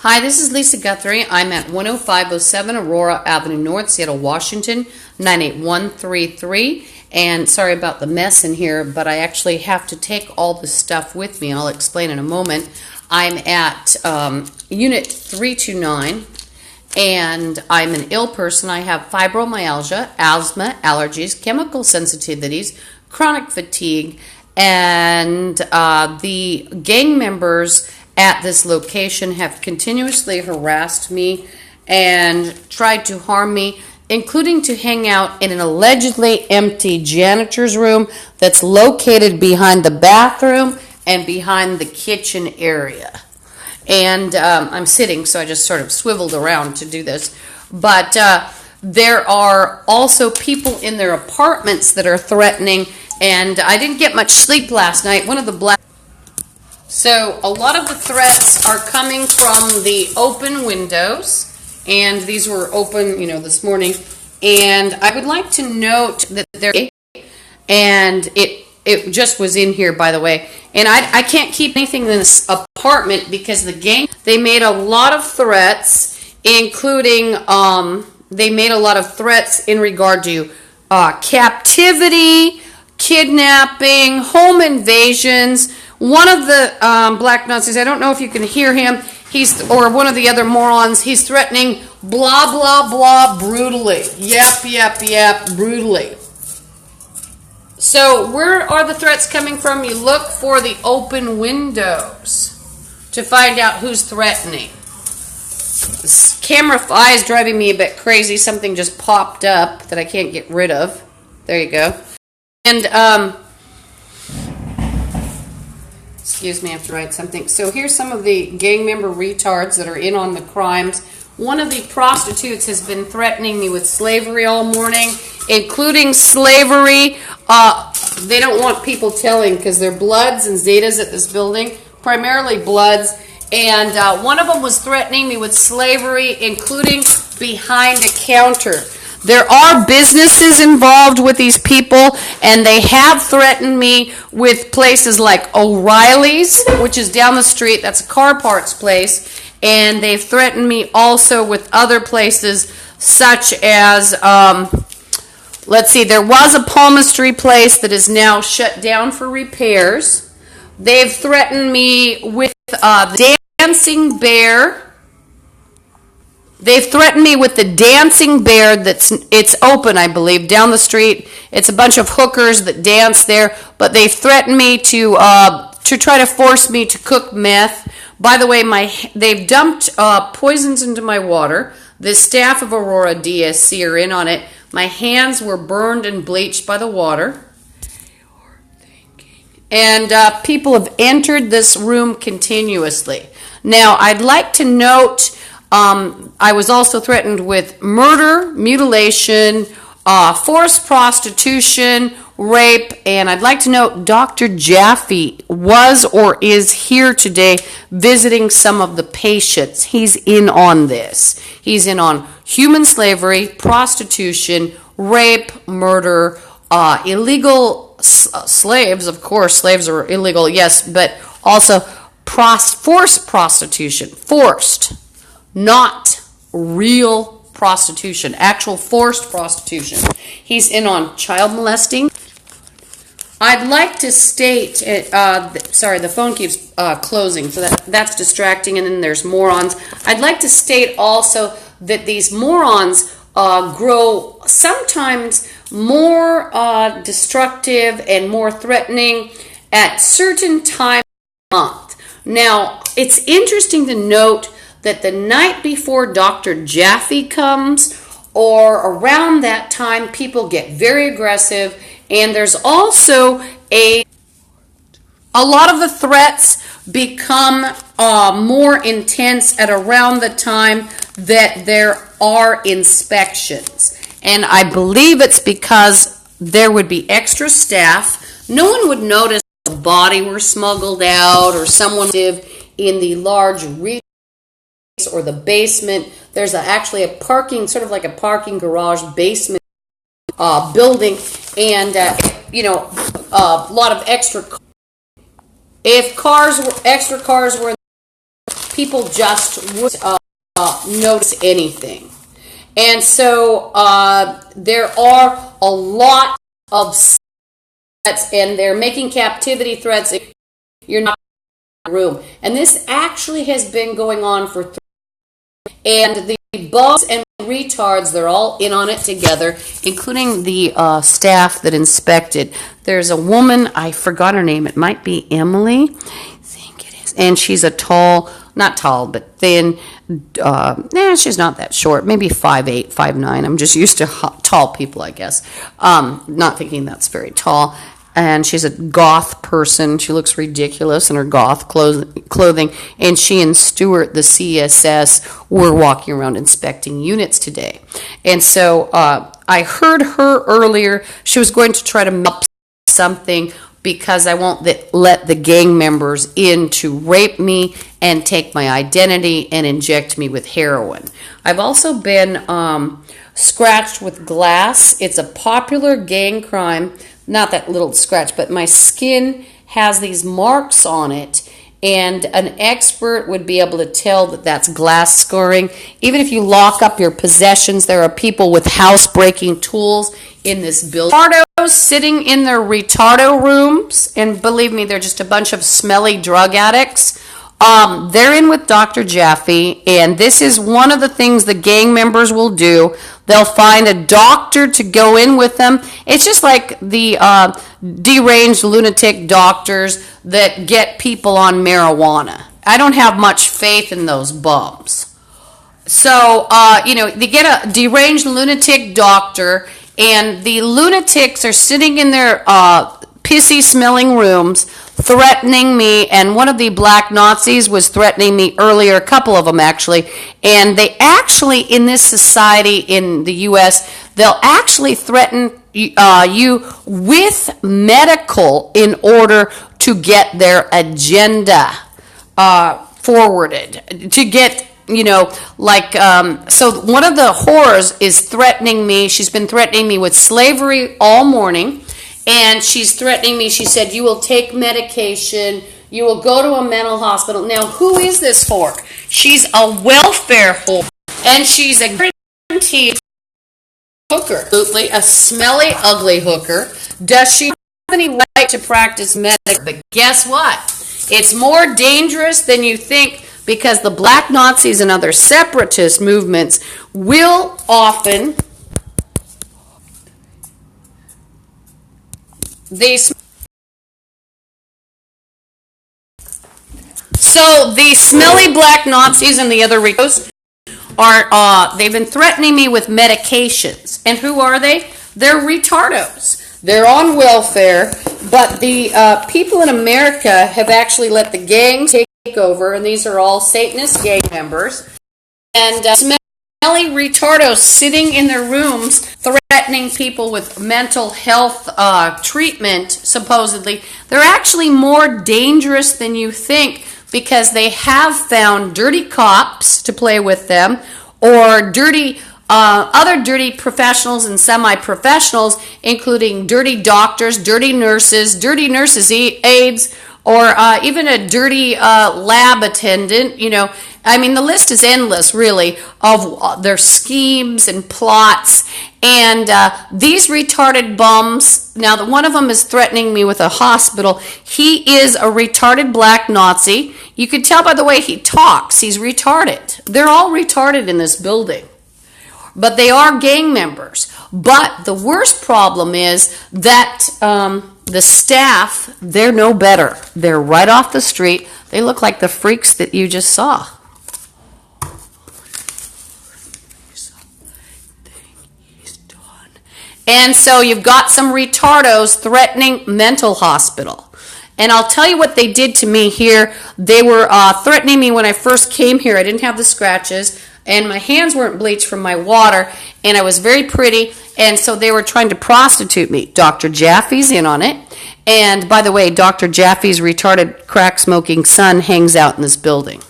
Hi, this is Lisa Guthrie. I'm at 10507 Aurora Avenue North, Seattle, Washington, 98133. And sorry about the mess in here, but I actually have to take all the stuff with me. I'll explain in a moment. I'm at Unit 329, and I'm an ill person. I have fibromyalgia, asthma, allergies, chemical sensitivities, chronic fatigue, and the gang members at this location have continuously harassed me and tried to harm me, including to hang out in an allegedly empty janitor's room that's located behind the bathroom and behind the kitchen area. And I'm sitting, so I just sort of swiveled around to do this. But there are also people in their apartments that are threatening, and I didn't get much sleep last night. So a lot of the threats are coming from the open windows, and these were open, this morning. And I would like to note that and it just was in here, by the way. And I can't keep anything in this apartment because the gang, they made a lot of threats, including they made a lot of threats in regard to captivity, kidnapping, home invasions. One of the black Nazis, I don't know if you can hear him, or one of the other morons, he's threatening blah, blah, blah brutally. Yep, brutally. So where are the threats coming from? You look for the open windows to find out who's threatening. This CameraFi is driving me a bit crazy. Something just popped up that I can't get rid of. There you go. And, excuse me, I have to write something. So here's some of the gang member retards that are in on the crimes. One of the prostitutes has been threatening me with slavery all morning, including slavery. They don't want people telling because they're Bloods and Zetas at this building, primarily Bloods. And one of them was threatening me with slavery, including behind a counter. There are businesses involved with these people, and they have threatened me with places like O'Reilly's, which is down the street. That's a car parts place. And they've threatened me also with other places such as, let's see, there was a palmistry place that is now shut down for repairs. They've threatened me with the Dancing Bear. They've threatened me with the Dancing Bear it's open, I believe, down the street. It's a bunch of hookers that dance there, but they've threatened me to try to force me to cook meth. By the way, they've dumped poisons into my water. The staff of Aurora DSC are in on it. My hands were burned and bleached by the water. And people have entered this room continuously. Now, I'd like to note I was also threatened with murder, mutilation, forced prostitution, rape, and I'd like to note Dr. Jaffe was or is here today visiting some of the patients. He's in on this. He's in on human slavery, prostitution, rape, murder, illegal slaves. Of course, slaves are illegal, yes, but also forced prostitution. Forced. Not real prostitution, actual forced prostitution. He's in on child molesting. I'd like to state, sorry, the phone keeps closing, so that's distracting, and then there's morons. I'd like to state also that these morons grow sometimes more destructive and more threatening at certain times of the month. Now, it's interesting to note that the night before Dr. Jaffe comes, or around that time, people get very aggressive, and there's also a lot of the threats become more intense at around the time that there are inspections. And I believe it's because there would be extra staff. No one would notice a body were smuggled out or someone lived in the large or the basement. There's actually a parking, sort of like a parking garage basement building, and a lot of extra. If extra cars were people just would notice anything. And so there are a lot of threats, and they're making captivity threats. You're not in the room. And this actually has been going on for 3 years. And the bums and retards, they're all in on it together, including the staff that inspected. There's a woman, I forgot her name. It might be Emily. I think it is. And she's a tall, not tall, but thin. She's not that short. Maybe 5'8", 5'9". I'm just used to tall people, I guess. Not thinking that's very tall. And she's a goth person. She looks ridiculous in her goth clothing. And she and Stuart, the CSS, were walking around inspecting units today. And so I heard her earlier. She was going to try to make something because I won't let the gang members in to rape me and take my identity and inject me with heroin. I've also been scratched with glass. It's a popular gang crime. Not that little scratch, but my skin has these marks on it, and an expert would be able to tell that that's glass scarring. Even if you lock up your possessions, there are people with house-breaking tools in this building. Retardos sitting in their retardo rooms, and believe me, they're just a bunch of smelly drug addicts. They're in with Dr. Jaffe, and this is one of the things the gang members will do. They'll find a doctor to go in with them. It's just like the deranged lunatic doctors that get people on marijuana. I don't have much faith in those bums. So, they get a deranged lunatic doctor, and the lunatics are sitting in their pissy-smelling rooms threatening me, and one of the black Nazis was threatening me earlier, a couple of them actually, and they actually, in this society in the U.S., they'll actually threaten you with medical in order to get their agenda forwarded, to get so one of the whores is threatening me. She's been threatening me with slavery all morning, and she's threatening me. She said, you will take medication, you will go to a mental hospital. Now, who is this whore? She's a welfare whore, and she's a guaranteed hooker. Absolutely, a smelly, ugly hooker. Does she have any right to practice medicine? But guess what? It's more dangerous than you think, because the black Nazis and other separatist movements will often, so the smelly black Nazis and the other Ricos are, they've been threatening me with medications. And who are they? They're retardos. They're on welfare, but the people in America have actually let the gangs take over, and these are all Satanist gang members, and smelly retardos sitting in their rooms threatening people with mental health treatment, supposedly. They're actually more dangerous than you think, because they have found dirty cops to play with them, or dirty other dirty professionals and semi-professionals, including dirty doctors, dirty nurses, aides, or even a dirty lab attendant. I mean, the list is endless, really, of their schemes and plots. And these retarded bums, now one of them is threatening me with a hospital. He is a retarded black Nazi. You can tell by the way he talks, he's retarded. They're all retarded in this building. But they are gang members. But the worst problem is that the staff, they're no better. They're right off the street. They look like the freaks that you just saw. And so you've got some retardos threatening mental hospital. And I'll tell you what they did to me here. They were threatening me when I first came here. I didn't have the scratches, and my hands weren't bleached from my water, and I was very pretty, and so they were trying to prostitute me. Dr. Jaffe's in on it. And by the way, Dr. Jaffe's retarded crack-smoking son hangs out in this building.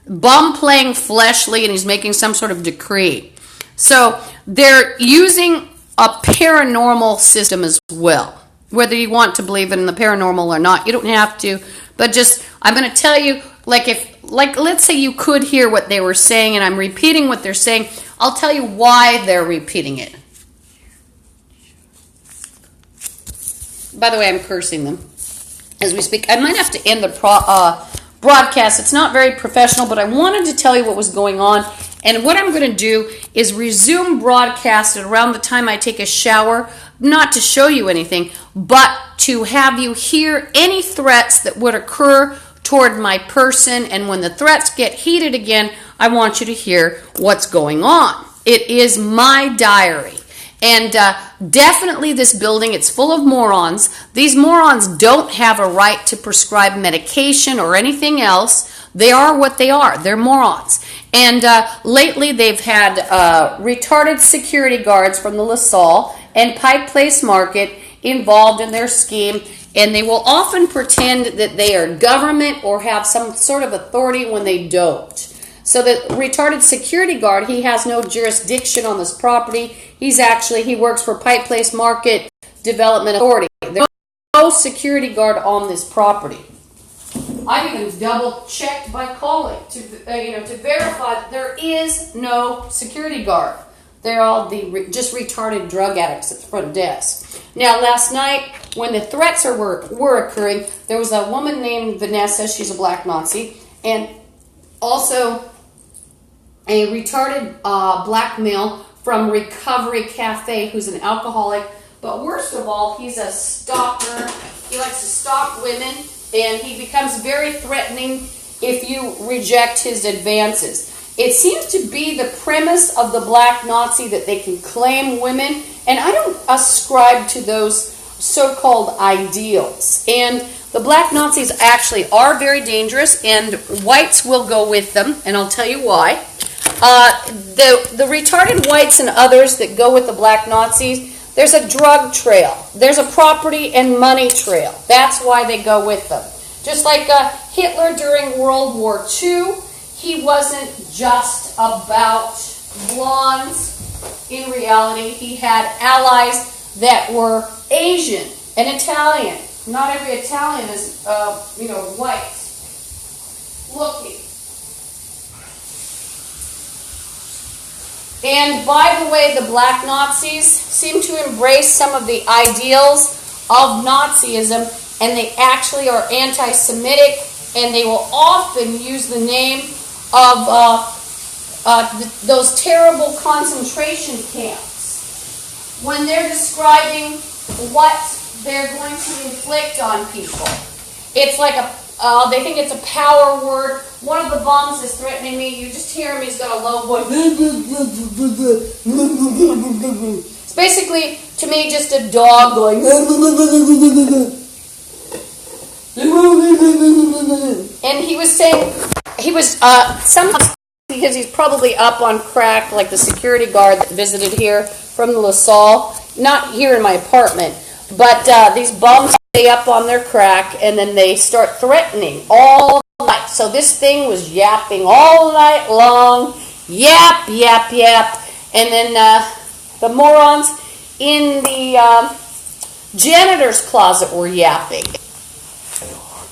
Bum playing fleshly, and he's making some sort of decree. So they're using a paranormal system as well. Whether you want to believe in the paranormal or not, you don't have to. But just, I'm going to tell you, let's say you could hear what they were saying, and I'm repeating what they're saying. I'll tell you why they're repeating it. By the way, I'm cursing them as we speak. I might have to end the broadcast. It's not very professional, but I wanted to tell you what was going on. And what I'm going to do is resume broadcast at around the time I take a shower, not to show you anything, but to have you hear any threats that would occur toward my person. And when the threats get heated again, I want you to hear what's going on. It is my diary. And definitely this building, it's full of morons. These morons don't have a right to prescribe medication or anything else. They are what they are. They're morons. And lately they've had retarded security guards from the LaSalle and Pike Place Market involved in their scheme. And they will often pretend that they are government or have some sort of authority when they don't. So the retarded security guard, he has no jurisdiction on this property. He works for Pike Place Market Development Authority. There's no security guard on this property. I even double checked by calling to verify that there is no security guard. They're all just retarded drug addicts at the front desk. Now, last night when the threats were occurring, there was a woman named Vanessa. She's a black Nazi, and also a retarded black male from Recovery Cafe who's an alcoholic. But worst of all, he's a stalker. He likes to stalk women, and he becomes very threatening if you reject his advances. It seems to be the premise of the black Nazi that they can claim women, and I don't ascribe to those so-called ideals. And the black Nazis actually are very dangerous, and whites will go with them, and I'll tell you why. The retarded whites and others that go with the black Nazis, there's a drug trail. There's a property and money trail. That's why they go with them. Just like Hitler during World War II, he wasn't just about blondes. In reality, he had allies that were Asian and Italian. Not every Italian is, white looking. And by the way, the black Nazis seem to embrace some of the ideals of Nazism, and they actually are anti-Semitic, and they will often use the name of those terrible concentration camps when they're describing what they're going to inflict on people. It's like they think it's a power word. One of the bums is threatening me. You just hear him. He's got a low voice. It's basically, to me, just a dog going. And he was saying, because he's probably up on crack, like the security guard that visited here from the LaSalle. Not here in my apartment, but these bums stay up on their crack, and then they start threatening all night. So this thing was yapping all night long. Yap, yap, yap. And then the morons in the janitor's closet were yapping.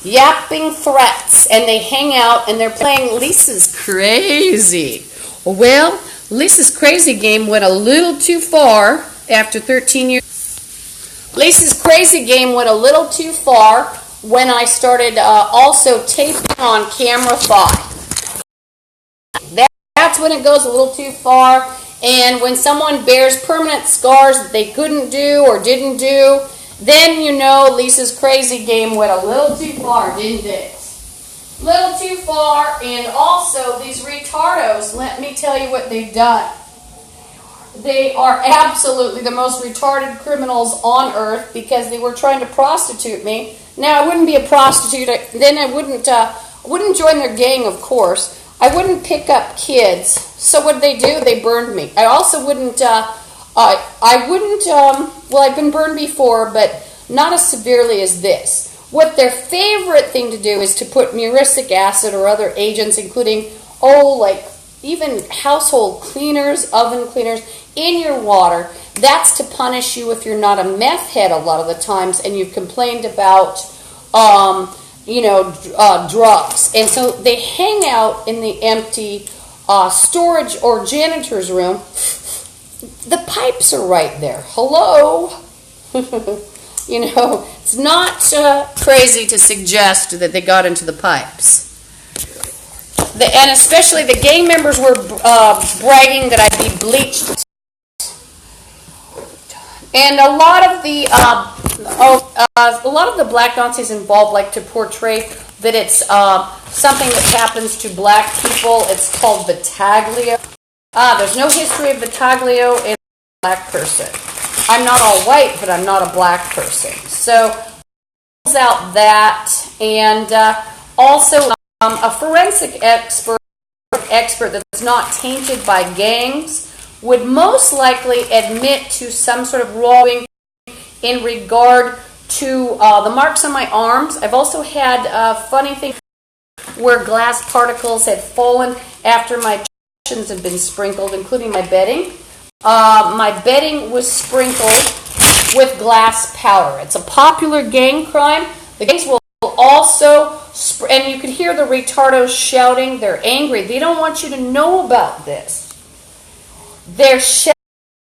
Yapping threats. And they hang out, and they're playing Lisa's Crazy. Well, Lisa's Crazy game went a little too far after 13 years. Lisa's Crazy game went a little too far when I started also taping on CameraFi. That's when it goes a little too far. And when someone bears permanent scars that they couldn't do or didn't do, then you know Lisa's Crazy game went a little too far, didn't it? Little too far. And also these retardos, let me tell you what they've done. They are absolutely the most retarded criminals on earth because they were trying to prostitute me. Now, I wouldn't be a prostitute. Then I wouldn't join their gang, of course. I wouldn't pick up kids. So what did they do? They burned me. I also wouldn't, well, I've been burned before, but not as severely as this. What their favorite thing to do is to put muriatic acid or other agents, including, even household cleaners, oven cleaners, in your water. That's to punish you if you're not a meth head a lot of the times and you've complained about, drugs. And so they hang out in the empty storage or janitor's room. The pipes are right there. Hello? It's not crazy to suggest that they got into the pipes. And especially the gang members were bragging that I'd be bleached. And a lot of the black Nazis involved like to portray that it's something that happens to black people. It's called Vitaglio. There's no history of Vitaglio in a black person. I'm not all white, but I'm not a black person. So, out that, and also a forensic expert that's not tainted by gangs would most likely admit to some sort of wrongdoing in regard to the marks on my arms. I've also had funny things where glass particles had fallen after my cushions had been sprinkled, including my bedding. My bedding was sprinkled with glass powder. It's a popular gang crime. The gangs will also, and you can hear the retardos shouting. They're angry. They don't want you to know about this. They're shouting,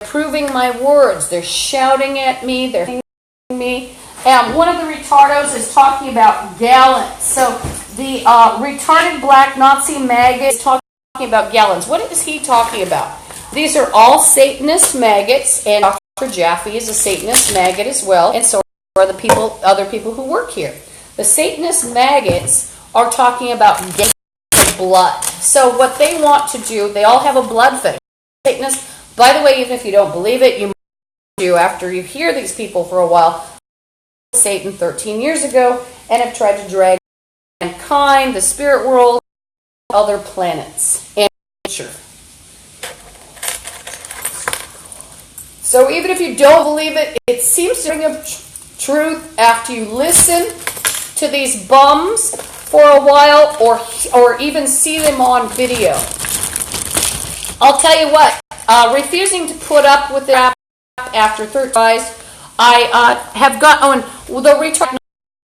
proving my words. They're shouting at me. They're hitting me. And one of the retardos is talking about gallons. So the retarded black Nazi maggot is talking about gallons. What is he talking about? These are all Satanist maggots, and Dr. Jaffe is a Satanist maggot as well, and so are the other people who work here. The Satanist maggots are talking about getting blood. So what they want to do, they all have a blood fetish. Satanists, by the way, even if you don't believe it, you might do after you hear these people for a while. Satan 13 years ago and have tried to drag mankind, the spirit world, other planets, and nature. So even if you don't believe it, it seems to bring up truth after you listen to these bums for a while or even see them on video. I'll tell you what, refusing to put up with it after 30 tries, I have got, the retard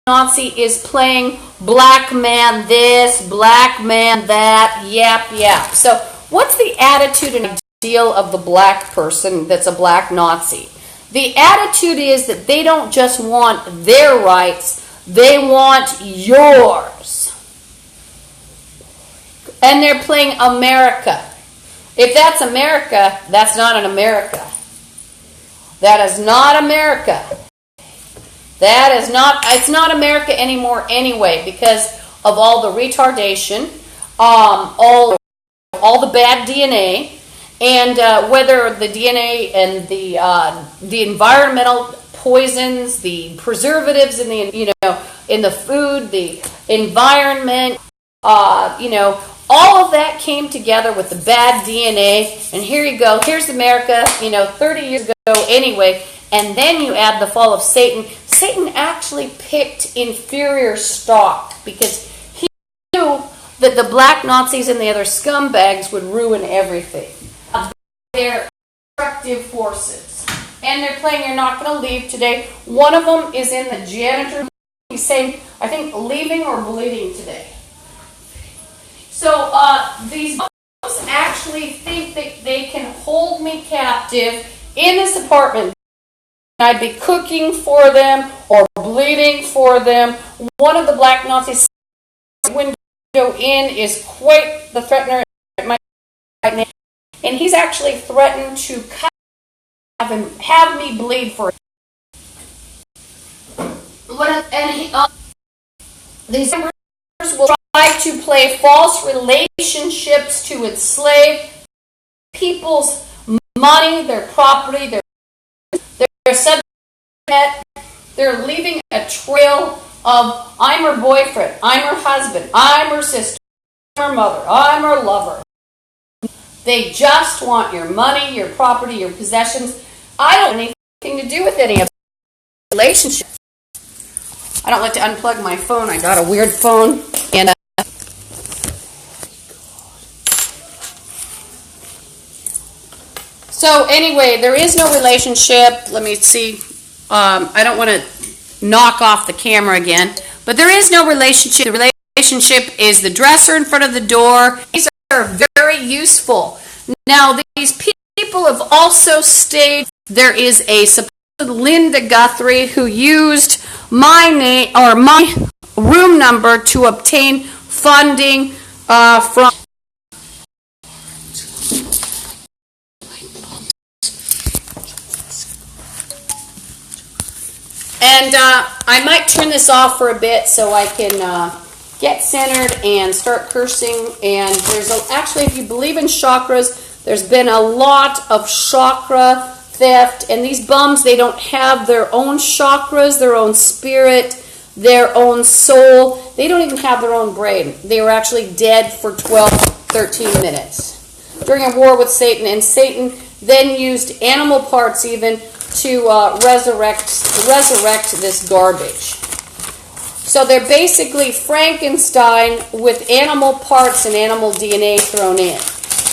Nazi is playing black man this, black man that, yap. So what's the attitude and ideal of the black person that's a black Nazi? The attitude is that they don't just want their rights, they want yours. And they're playing America. If that's America, that's not an America. That is not America. It's not America anymore anyway because of all the retardation, all the bad DNA, and whether the DNA and the environmental poisons, the preservatives in the in the food, the environment, all of that came together with the bad DNA, and here you go. Here's America, 30 years ago anyway, and then you add the fall of Satan. Satan actually picked inferior stock because he knew that the black Nazis and the other scumbags would ruin everything. They're destructive forces, and they're playing You're Not Going to Leave today. One of them is in the janitor. He's saying, I think, leaving or bleeding today. So these bums actually think that they can hold me captive in this apartment. I'd be cooking for them or bleeding for them. One of the black Nazis window in is quite the threatener at my name, and he's actually threatened to have me bleed for him. These members will try to play false relationships to enslave people's money, their property, their subject. They're leaving a trail of I'm her boyfriend, I'm her husband, I'm her sister, I'm her mother, I'm her lover. They just want your money, your property, your possessions. I don't have anything to do with any of the relationships. I don't like to unplug my phone. I got a weird phone. And so So anyway, there is no relationship. Let me see. I don't want to knock off the camera again, but there is no relationship. The relationship is the dresser in front of the door. These are very useful. Now, these people have also stated there is a supposed Linda Guthrie who used my name or my room number to obtain funding from. And I might turn this off for a bit so I can get centered and start cursing. And there's actually, if you believe in chakras, there's been a lot of chakra theft. And these bums, they don't have their own chakras, their own spirit, their own soul. They don't even have their own brain. They were actually dead for 12, 13 minutes during a war with Satan. And Satan then used animal parts even to resurrect this garbage. So they're basically Frankenstein with animal parts and animal DNA thrown in.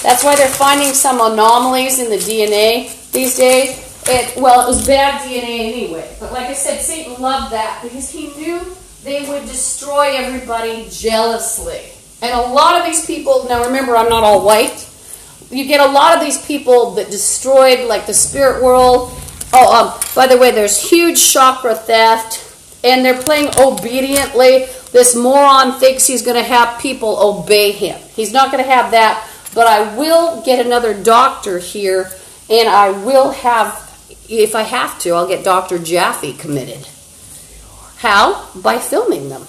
That's why they're finding some anomalies in the DNA these days. It was bad DNA anyway. But like I said, Satan loved that because he knew they would destroy everybody jealously. And a lot of these people, now remember, I'm not all white. You get a lot of these people that destroyed like the spirit world. By the way, there's huge chakra theft, and they're playing obediently. This moron thinks he's going to have people obey him. He's not going to have that, but I will get another doctor here, and I will have, if I have to, I'll get Dr. Jaffe committed. How? By filming them.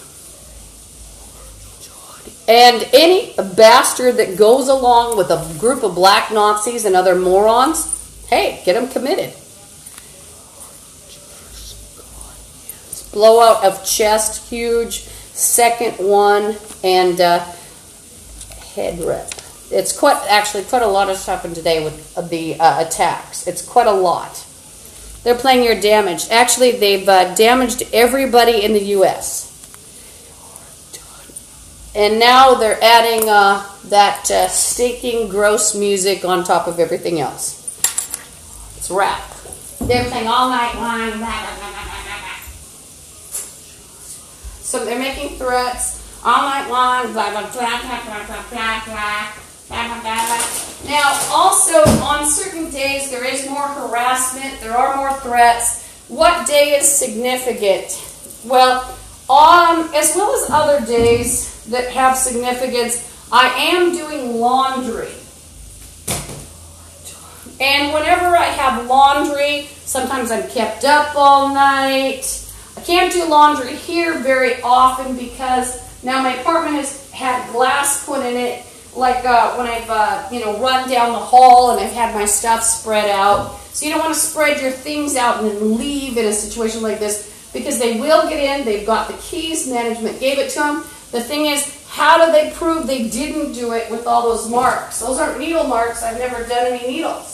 And any bastard that goes along with a group of black Nazis and other morons, hey, get them committed. Blowout of chest, huge. Second one, and head rip. It's quite a lot has happened today with the attacks. It's quite a lot. They're playing your damage. Actually, they've damaged everybody in the U.S. And now they're adding that stinking, gross music on top of everything else. It's rap. They're playing all night long. So they're making threats all night long. Blah, blah, blah, blah, blah, blah, blah, blah, blah, blah, blah. Now, also, on certain days, there is more harassment. There are more threats. What day is significant? Well, as well as other days that have significance, I am doing laundry. And whenever I have laundry, sometimes I'm kept up all night. I can't do laundry here very often because now my apartment has had glass put in it, like when I've run down the hall and I've had my stuff spread out. So you don't want to spread your things out and then leave in a situation like this because they will get in. They've got the keys. Management gave it to them. The thing is, how do they prove they didn't do it with all those marks? Those aren't needle marks. I've never done any needles.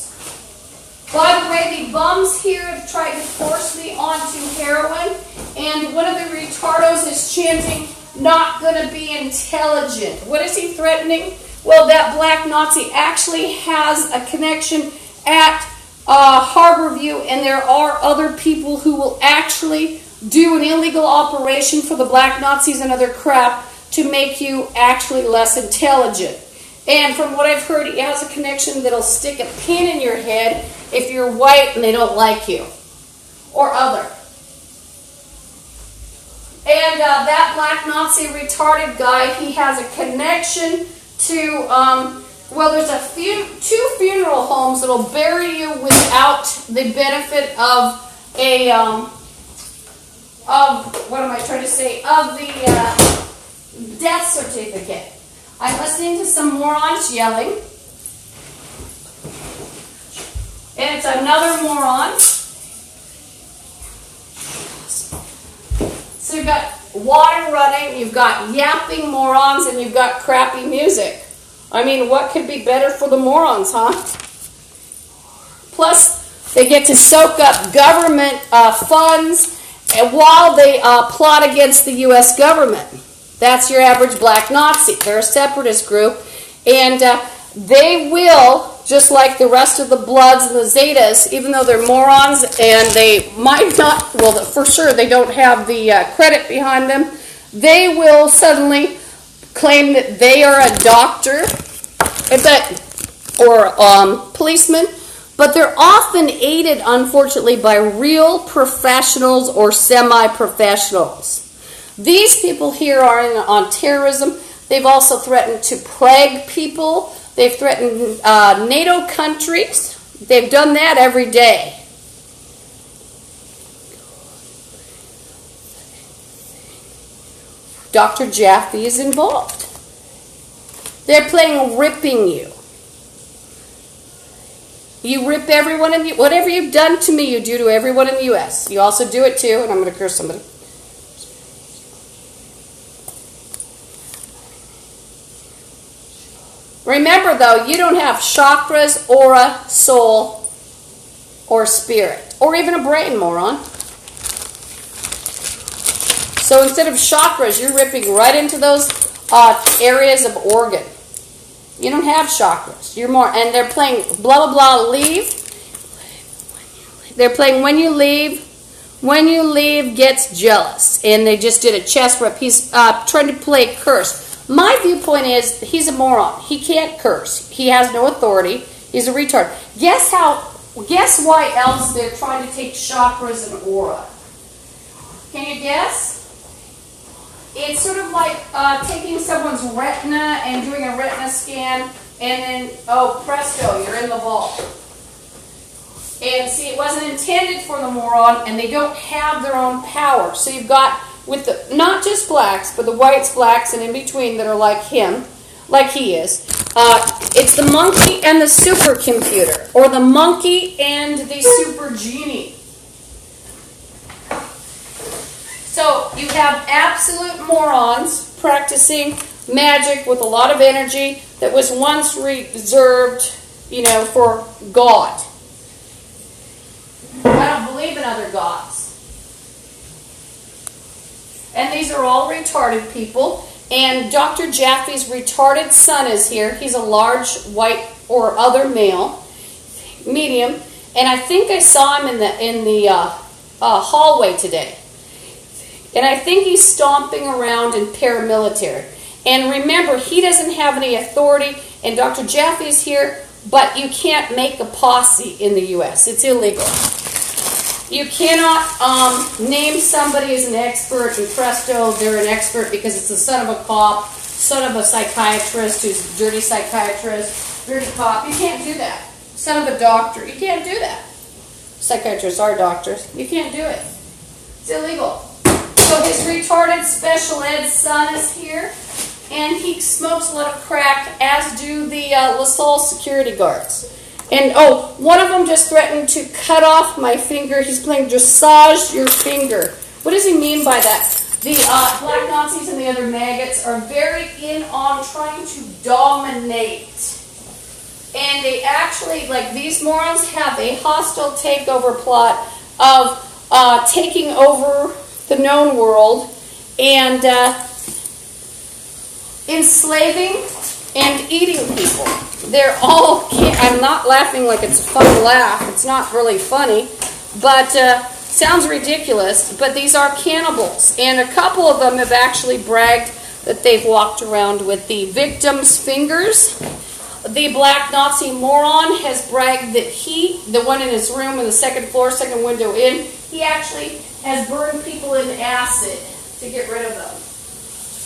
By the way, the bums here have tried to force me onto heroin, and one of the retardos is chanting, "Not gonna be intelligent." What is he threatening? Well, that black Nazi actually has a connection at Harborview, and there are other people who will actually do an illegal operation for the black Nazis and other crap to make you actually less intelligent. And from what I've heard, he has a connection that'll stick a pin in your head if you're white and they don't like you. Or other. And that black Nazi retarded guy, he has a connection to, there's two funeral homes that'll bury you without the benefit of of the death certificate. I'm listening to some morons yelling. And it's another moron. So you've got water running, you've got yapping morons, and you've got crappy music. I mean, what could be better for the morons, huh? Plus, they get to soak up government funds while they plot against the U.S. government. That's your average black Nazi. They're a separatist group, and they will just like the rest of the Bloods and the Zetas, even though they're morons and they might not, well, for sure they don't have the credit behind them, they will suddenly claim that they are a doctor or policeman, but they're often aided, unfortunately, by real professionals or semi-professionals. These people here are in on terrorism. They've also threatened to plague people. They've threatened NATO countries. They've done that every day. Dr. Jaffe is involved. They're playing ripping you. You rip everyone in the, whatever you've done to me, you do to everyone in the U.S. You also do it too, and I'm going to curse somebody. Remember, though, you don't have chakras, aura, soul, or spirit, or even a brain, moron. So instead of chakras, you're ripping right into those areas of organ. You don't have chakras. You're more, and they're playing blah, blah, blah, leave. They're playing when you leave gets jealous. And they just did a chest rip. He's trying to play curse. My viewpoint is he's a moron. He can't curse. He has no authority. He's a retard. Guess why else they're trying to take chakras and aura? Can you guess? It's sort of like taking someone's retina and doing a retina scan, and then, oh, presto, you're in the vault. And see, it wasn't intended for the moron, and they don't have their own power. So you've got, with the not just blacks, but the whites, blacks, and in between that are like him, like he is. It's the monkey and the supercomputer, or the monkey and the super genie. So you have absolute morons practicing magic with a lot of energy that was once reserved, for God. I don't believe in other gods. And these are all retarded people. And Dr. Jaffe's retarded son is here. He's a large white or other male, medium. And I think I saw him in the hallway today. And I think he's stomping around in paramilitary. And remember, he doesn't have any authority, and Dr. Jaffe's here, but you can't make a posse in the U.S. It's illegal. You cannot name somebody as an expert, and presto, they're an expert because it's the son of a cop, son of a psychiatrist who's a dirty psychiatrist, dirty cop. You can't do that. Son of a doctor. You can't do that. Psychiatrists are doctors. You can't do it. It's illegal. So his retarded special ed son is here, and he smokes a lot of crack, as do the LaSalle security guards. And, one of them just threatened to cut off my finger. He's playing dressage your finger. What does he mean by that? The black Nazis and the other maggots are very in on trying to dominate. And they actually, like these morons, have a hostile takeover plot of taking over the known world and enslaving and eating people. They're all, I'm not laughing like it's a fun laugh. It's not really funny, but sounds ridiculous. But these are cannibals. And a couple of them have actually bragged that they've walked around with the victim's fingers. The black Nazi moron has bragged that he, the one in his room on the second floor, second window in, he actually has burned people in acid to get rid of them.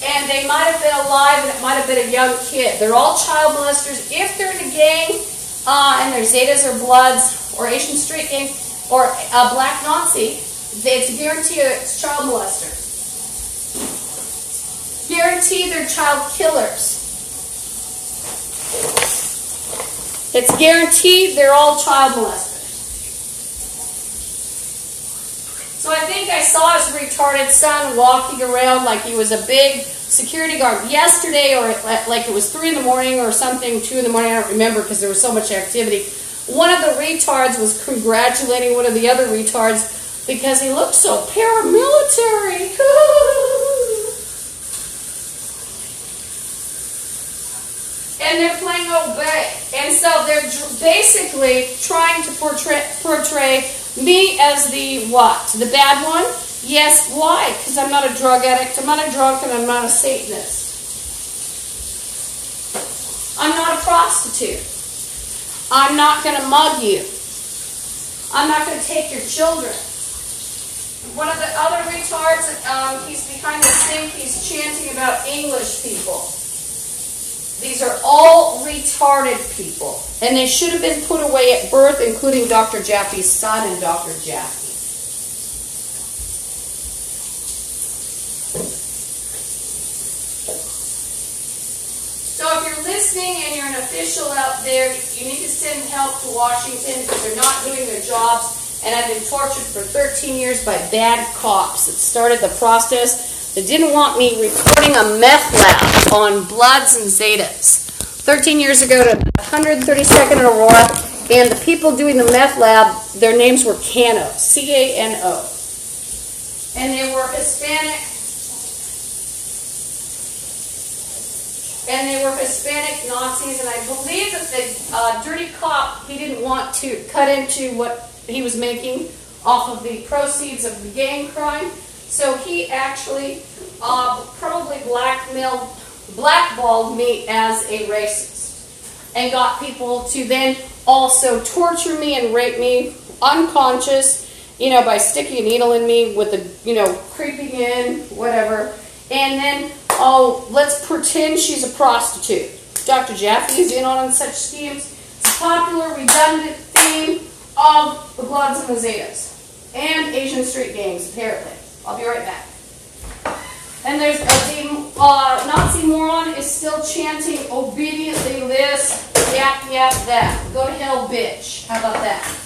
And they might have been alive, and it might have been a young kid. They're all child molesters. If they're in a gang, and they're Zetas or Bloods, or Asian Street Gang, or a black Nazi, it's a guarantee it's child molesters. Guarantee they're child killers. It's guaranteed they're all child molesters. So I think I saw his retarded son walking around like he was a big security guard yesterday, or like it was 3 in the morning or something, 2 in the morning, I don't remember because there was so much activity. One of the retards was congratulating one of the other retards because he looked so paramilitary. And and they're playing obey. And so they're basically trying to portray me as the what? The bad one? Yes, why? Because I'm not a drug addict, I'm not a drunk, and I'm not a Satanist. I'm not a prostitute. I'm not going to mug you. I'm not going to take your children. One of the other retards, he's behind the sink, he's chanting about English people. These are all retarded people. And they should have been put away at birth, including Dr. Jaffe's son and Dr. Jaffe. So if you're listening and you're an official out there, you need to send help to Washington because they're not doing their jobs. And I've been tortured for 13 years by bad cops that started the process that didn't want me reporting a meth lab on Bloods and Zetas. 13 years ago to 132nd Aurora, and the people doing the meth lab, their names were Cano, C-A-N-O. And they were Hispanic. And they were Hispanic Nazis, and I believe that the dirty cop, he didn't want to cut into what he was making off of the proceeds of the gang crime. So he actually probably blackballed me as a racist and got people to then also torture me and rape me unconscious, by sticking a needle in me with the, creeping in, whatever. And then, let's pretend she's a prostitute. Dr. Jaffe is in on such schemes. It's a popular, redundant theme of the Bloods and the Zetas. And Asian street gangs, apparently. I'll be right back. And there's Nazi moron is still chanting obediently this, yap, yap, that. Go to hell, bitch. How about that?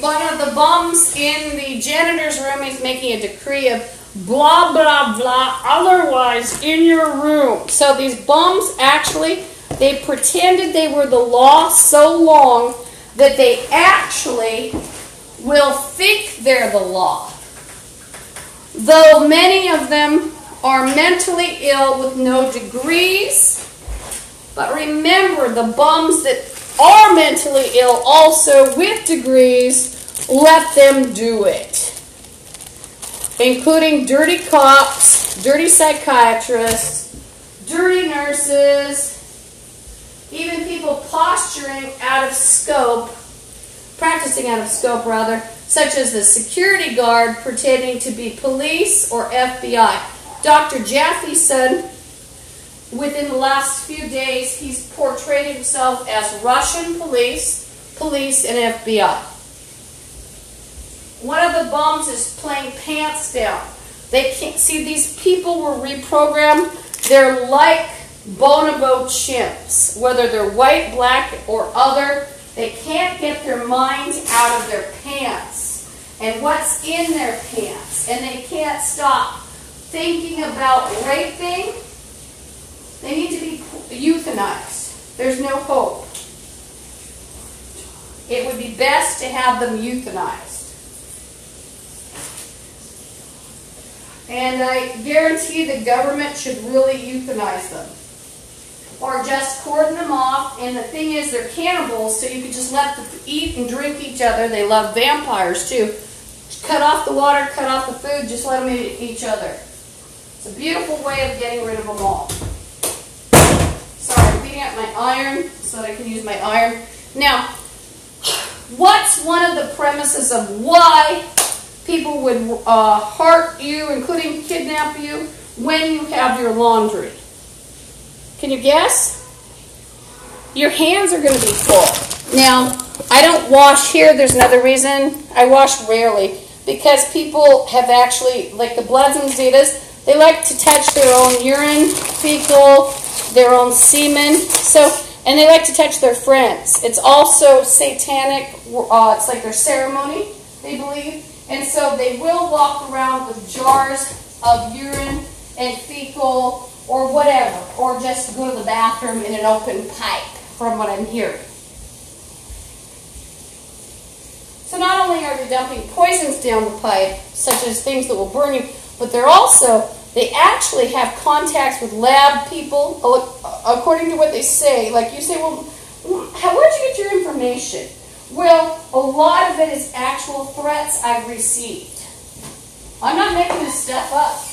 One of the bums in the janitor's room is making a decree of blah, blah, blah, otherwise in your room. So these bums actually, they pretended they were the law so long that they actually will think they're the law. Though many of them are mentally ill with no degrees. But remember, the bums that are mentally ill also with degrees, let them do it. Including dirty cops, dirty psychiatrists, dirty nurses, even people posturing out of scope, practicing out of scope rather, such as the security guard pretending to be police or FBI. Dr. Jaffe said within the last few days he's portrayed himself as Russian police and FBI. One of the bums is playing pants down. They can't see, these people were reprogrammed. They're like bonobo chimps, whether they're white, black, or other. They can't get their minds out of their pants and what's in their pants, and they can't stop thinking about raping. They need to be euthanized. There's no hope. It would be best to have them euthanized. And I guarantee the government should really euthanize them. or just cordon them off. And the thing is, they're cannibals, so you can just let them eat and drink each other. They love vampires too. Cut off the water, cut off the food, just let them eat each other. It's a beautiful way of getting rid of them all. Sorry, I'm beating up my iron so that I can use my iron. Now, what's one of the premises of why people would hurt you, including kidnap you, when you have your laundry? Can you guess? Your hands are going to be full. Now, I don't wash here. There's another reason. I wash rarely because people have actually, like the Bloods and Zetas, they like to touch their own urine, fecal, their own semen. And they like to touch their friends. It's also satanic. It's like their ceremony, they believe. And so they will walk around with jars of urine and fecal or whatever, or just go to the bathroom in an open pipe, from what I'm hearing. So not only are they dumping poisons down the pipe, such as things that will burn you, but they actually have contacts with lab people, according to what they say. Like you say, well, where'd you get your information? Well, a lot of it is actual threats I've received. I'm not making this stuff up.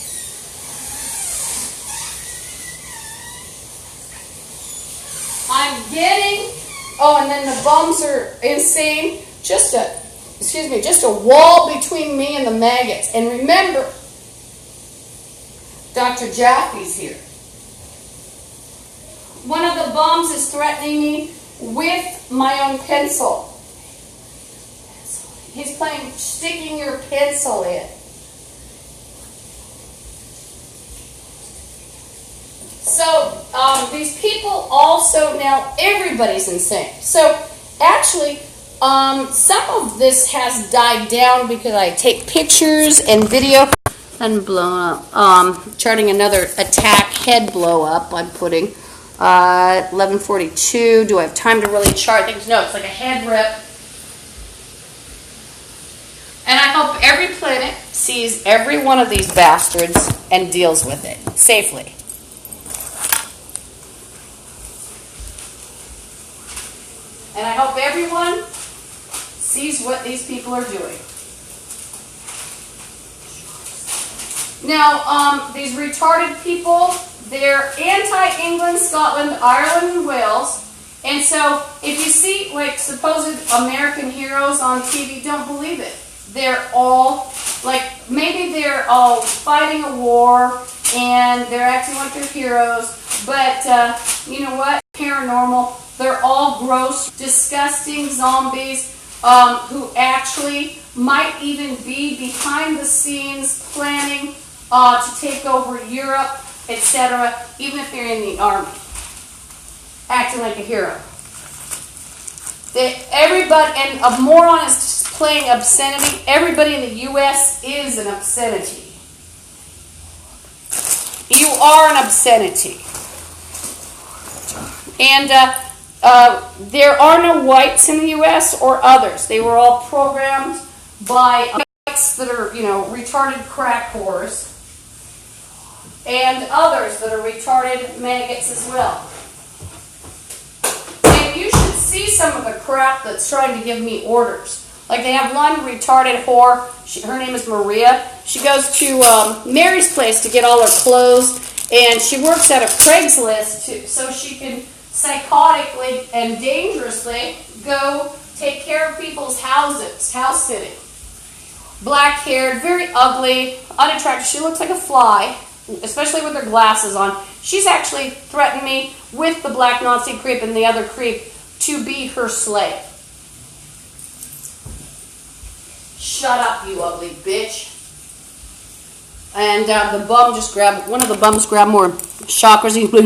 I'm getting, and then the bums are insane. Just a wall between me and the maggots. And remember, Dr. Jaffe's here. One of the bums is threatening me with my own pencil. He's playing sticking your pencil in. So these people also, now everybody's insane. So actually, some of this has died down because I take pictures and video. And blown up. Charting another attack head blow up. I'm putting 11:42. Do I have time to really chart things? No, it's like a head rip. And I hope every planet sees every one of these bastards and deals with it safely. And I hope everyone sees what these people are doing. Now, these retarded people, they're anti-England, Scotland, Ireland, and Wales. And so, if you see, like, supposed American heroes on TV, don't believe it. They're all, like, maybe they're all fighting a war, and they're acting like they're heroes, but, you know what? Paranormal. They're all gross, disgusting zombies who actually might even be behind the scenes planning to take over Europe, etc., even if they're in the army, acting like a hero. Everybody, and a moron is playing obscenity. Everybody in the U.S. is an obscenity. You are an obscenity. And there are no whites in the U.S. or others. They were all programmed by whites that are, retarded crack whores, and others that are retarded maggots as well. And you should see some of the crap that's trying to give me orders. Like they have one retarded whore, her name is Maria. She goes to Mary's place to get all her clothes, and she works at a Craigslist so she can psychotically and dangerously go take care of people's houses, house sitting. Black-haired, very ugly, unattractive. She looks like a fly, especially with her glasses on. She's actually threatened me with the black Nazi creep and the other creep to be her slave. Shut up, you ugly bitch. And the bum just grabbed, one of the bums grabbed more chakras. He's like,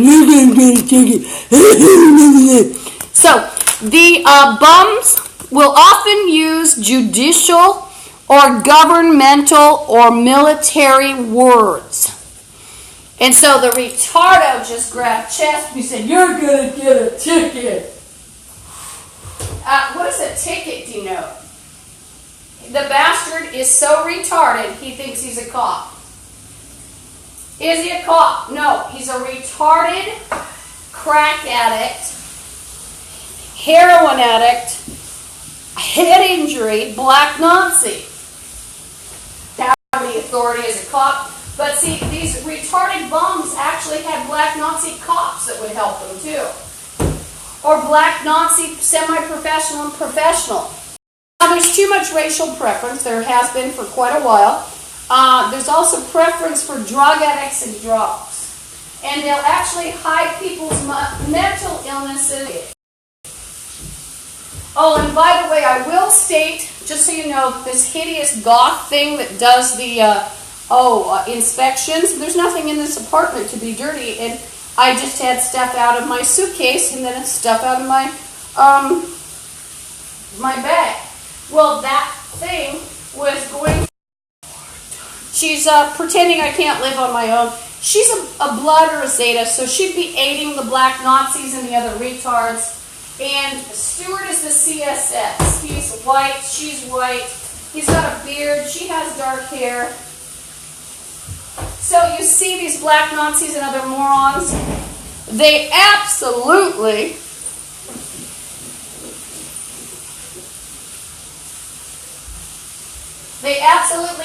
so, the bums will often use judicial or governmental or military words. And so the retardo just grabbed chest. He said, "You're going to get a ticket." What is a ticket, do you know? The bastard is so retarded, he thinks he's a cop. Is he a cop? No, he's a retarded crack addict, heroin addict, head injury, black Nazi. Have any authority as a cop. But see, these retarded bums actually had black Nazi cops that would help them too. Or black Nazi semi-professional and professional. Now there's too much racial preference. There has been for quite a while. There's also preference for drug addicts and drugs. And they'll actually hide people's mental illnesses. Oh, and by the way, I will state, just so you know, this hideous goth thing that does the inspections, there's nothing in this apartment to be dirty, and I just had stuff out of my suitcase and then stuff out of my my bag. Well, that thing was going. She's pretending I can't live on my own. She's a blood or a Zeta, so she'd be aiding the black Nazis and the other retards. And Stuart is the CSS. He's white, she's white. He's got a beard, she has dark hair. So you see these black Nazis and other morons, they absolutely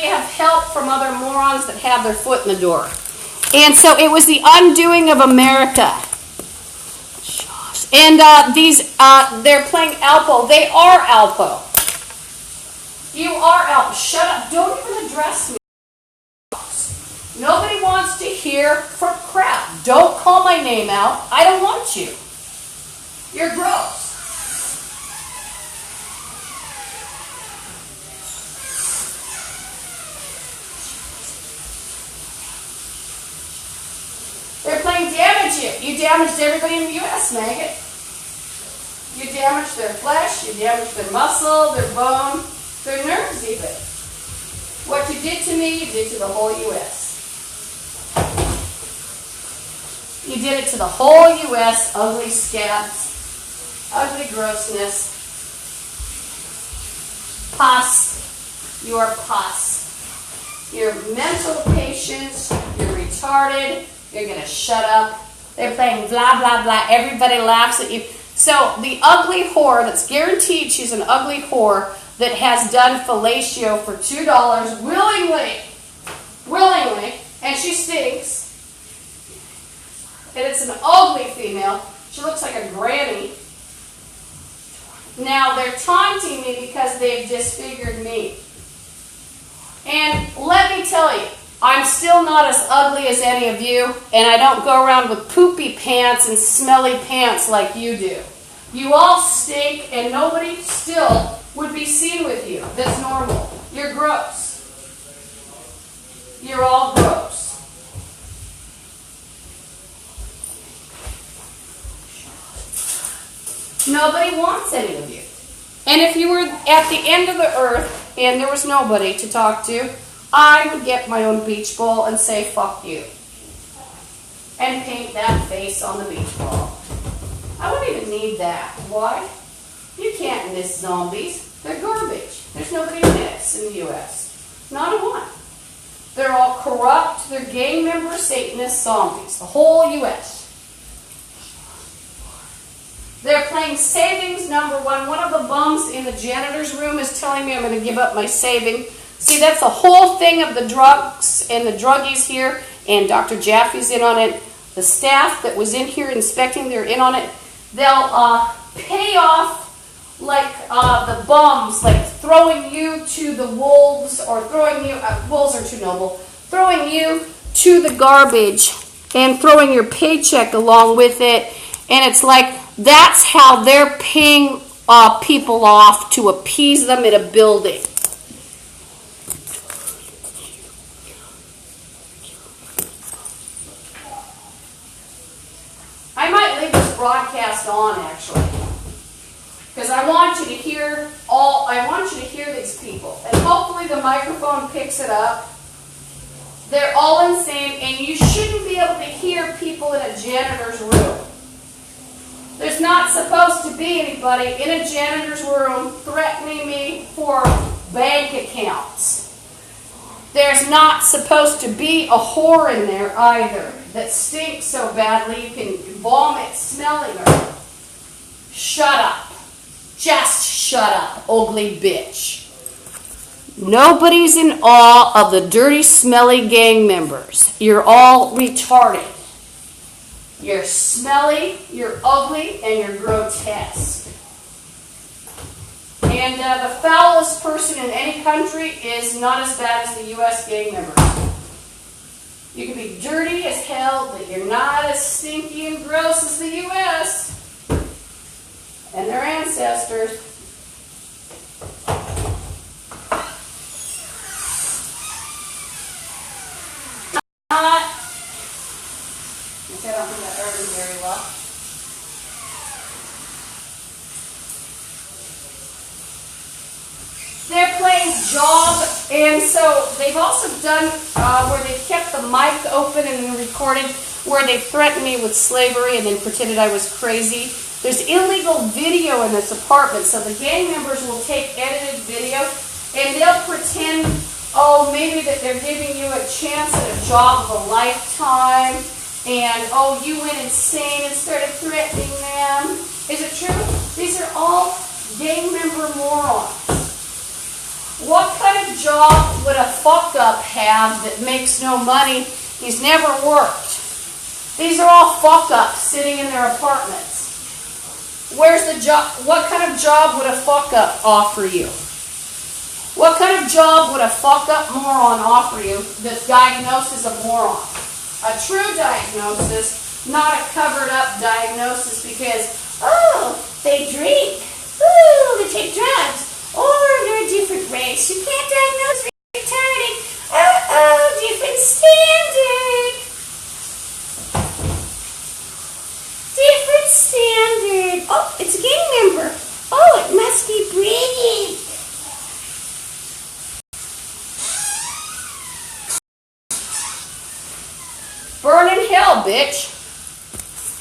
have help from other morons that have their foot in the door. And so it was the undoing of America. And they're playing Alpo. They are Alpo. You are Alpo. Shut up. Don't even address me. Nobody wants to hear for crap. Don't call my name out. I don't want you. You're gross. They're playing damage you. You damaged everybody in the U.S., maggot. You damaged their flesh, you damaged their muscle, their bone, their nerves even. What you did to me, you did to the whole U.S. You did it to the whole U.S., ugly scabs, ugly grossness. Pus. You are pus. You're mental patients, you're retarded, you're going to shut up. They're playing blah, blah, blah. Everybody laughs at you. So the ugly whore that's guaranteed she's an ugly whore that has done fellatio for $2 willingly, and she stinks. And it's an ugly female. She looks like a granny. Now they're taunting me because they've disfigured me. And let me tell you, I'm still not as ugly as any of you, and I don't go around with poopy pants and smelly pants like you do. You all stink, and nobody still would be seen with you. That's normal. You're gross. You're all gross. Nobody wants any of you. And if you were at the end of the earth and there was nobody to talk to, I would get my own beach ball and say, fuck you. And paint that face on the beach ball. I wouldn't even need that. Why? You can't miss zombies. They're garbage. There's nobody to miss in the U.S. Not a one. They're all corrupt. They're gang member Satanist zombies. The whole U.S. They're playing savings number one. One of the bums in the janitor's room is telling me I'm going to give up my saving. See, that's the whole thing of the drugs and the druggies here, and Dr. Jaffe's in on it. The staff that was in here inspecting, they're in on it. They'll pay off like the bums, like throwing you to the wolves, or throwing you, wolves are too noble, throwing you to the garbage and throwing your paycheck along with it. And it's like, that's how they're paying people off to appease them in a building. I might leave this broadcast on, actually, because I want you to hear these people, and hopefully the microphone picks it up. They're all insane, and you shouldn't be able to hear people in a janitor's room. There's not supposed to be anybody in a janitor's room threatening me for bank accounts. There's not supposed to be a whore in there either that stinks so badly you can vomit smelling her. Shut up. Just shut up, ugly bitch. Nobody's in awe of the dirty, smelly gang members. You're all retarded. You're smelly, you're ugly, and you're grotesque. And the foulest person in any country is not as bad as the U.S. gang members. You can be dirty as hell, but you're not as stinky and gross as the U.S. and their ancestors. I don't think I heard him very well. They're playing job, and so they've also done where they kept the mic open and recorded, where they threatened me with slavery and then pretended I was crazy. There's illegal video in this apartment, so the gang members will take edited video and they'll pretend, oh, maybe that they're giving you a chance at a job of a lifetime, and oh, you went insane and started threatening them. Is it true? These are all gang member morons. What kind of job would a fuck-up have that makes no money? He's never worked. These are all fuck-ups sitting in their apartments. Where's the job? What kind of job would a fuck-up offer you? What kind of job would a fuck-up moron offer you that's diagnosed as a moron? A true diagnosis, not a covered-up diagnosis because, oh, they drink, ooh, they take drugs, or they're a different race. You can't diagnose retarded. Oh, different standard. Different standard. Oh, it's a gang member. Oh, it must be brilliant. Burn in hell, bitch.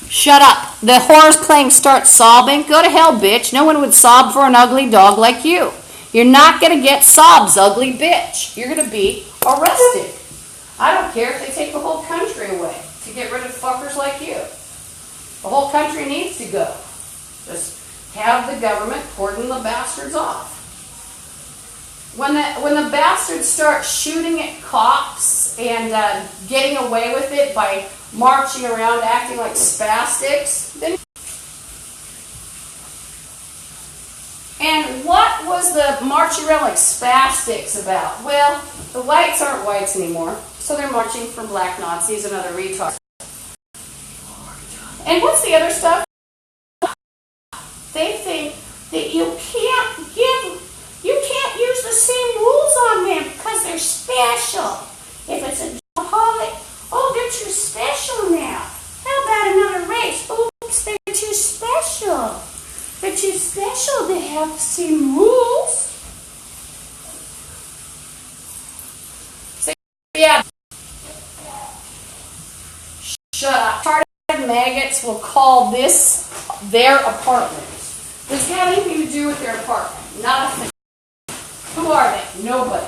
Shut up. The whore's playing start sobbing. Go to hell, bitch. No one would sob for an ugly dog like you. You're not going to get sobs, ugly bitch. You're going to be arrested. I don't care if they take the whole country away to get rid of fuckers like you. The whole country needs to go. Just have the government cordon the bastards off. When the bastards start shooting at cops and getting away with it by marching around acting like spastics, then... And what was the marching around like spastics about? Well, the whites aren't whites anymore, so they're marching for black Nazis and other retards. And what's the other stuff? They think that you can't use the same rules on them because they're special. If it's a alcoholic, oh, they're too special now. How about another race? Oops, they're too special. They're too special to have the same rules. So, yeah. Shut up. Retarded maggots will call this their apartment. Does it have anything to do with their apartment? Not a thing. Who are they? Nobody.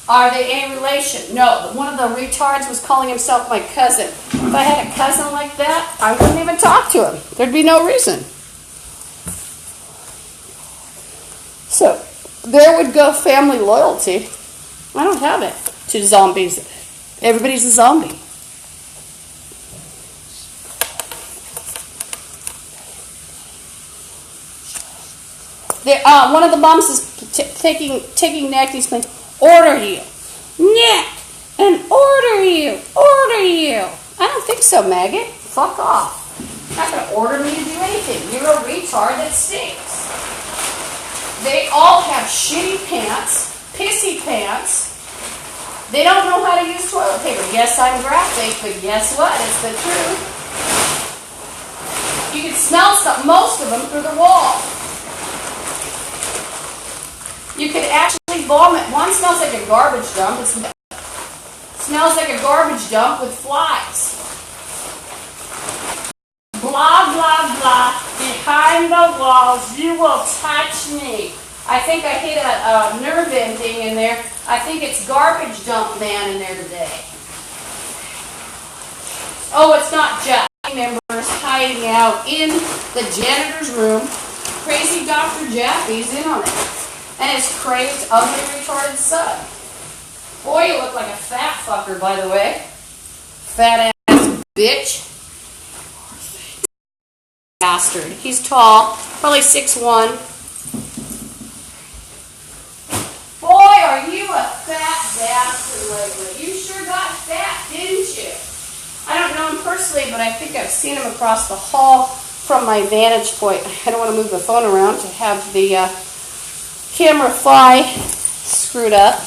Are they any relation? No. But one of the retards was calling himself my cousin. If I had a cousin like that, I wouldn't even talk to him. There'd be no reason. So, there would go family loyalty. I don't have it to zombies. Everybody's a zombie. One of the moms is taking Nick. He's going, order you, Nick, and order you. I don't think so, maggot. Fuck off. You're not going to order me to do anything. You're a retard that stinks. They all have shitty pants, pissy pants. They don't know how to use toilet paper. Yes, I'm graphic, but guess what? It's the truth. You can smell most of them through the wall. You could actually vomit. One smells like a garbage dump. It smells like a garbage dump with flies. Blah, blah, blah. Behind the walls, you will touch me. I think I hit a nerve ending in there. I think it's garbage dump man in there today. Oh, it's not Jeff. Members hiding out in the janitor's room. Crazy Dr. Jaffe's in on it. And his crazed, ugly, retarded son. Boy, you look like a fat fucker, by the way. Fat ass bitch. Bastard. He's tall, probably 6'1". Boy, are you a fat bastard lately. You sure got fat, didn't you? I don't know him personally, but I think I've seen him across the hall from my vantage point. I don't want to move the phone around to have the CameraFi screwed up.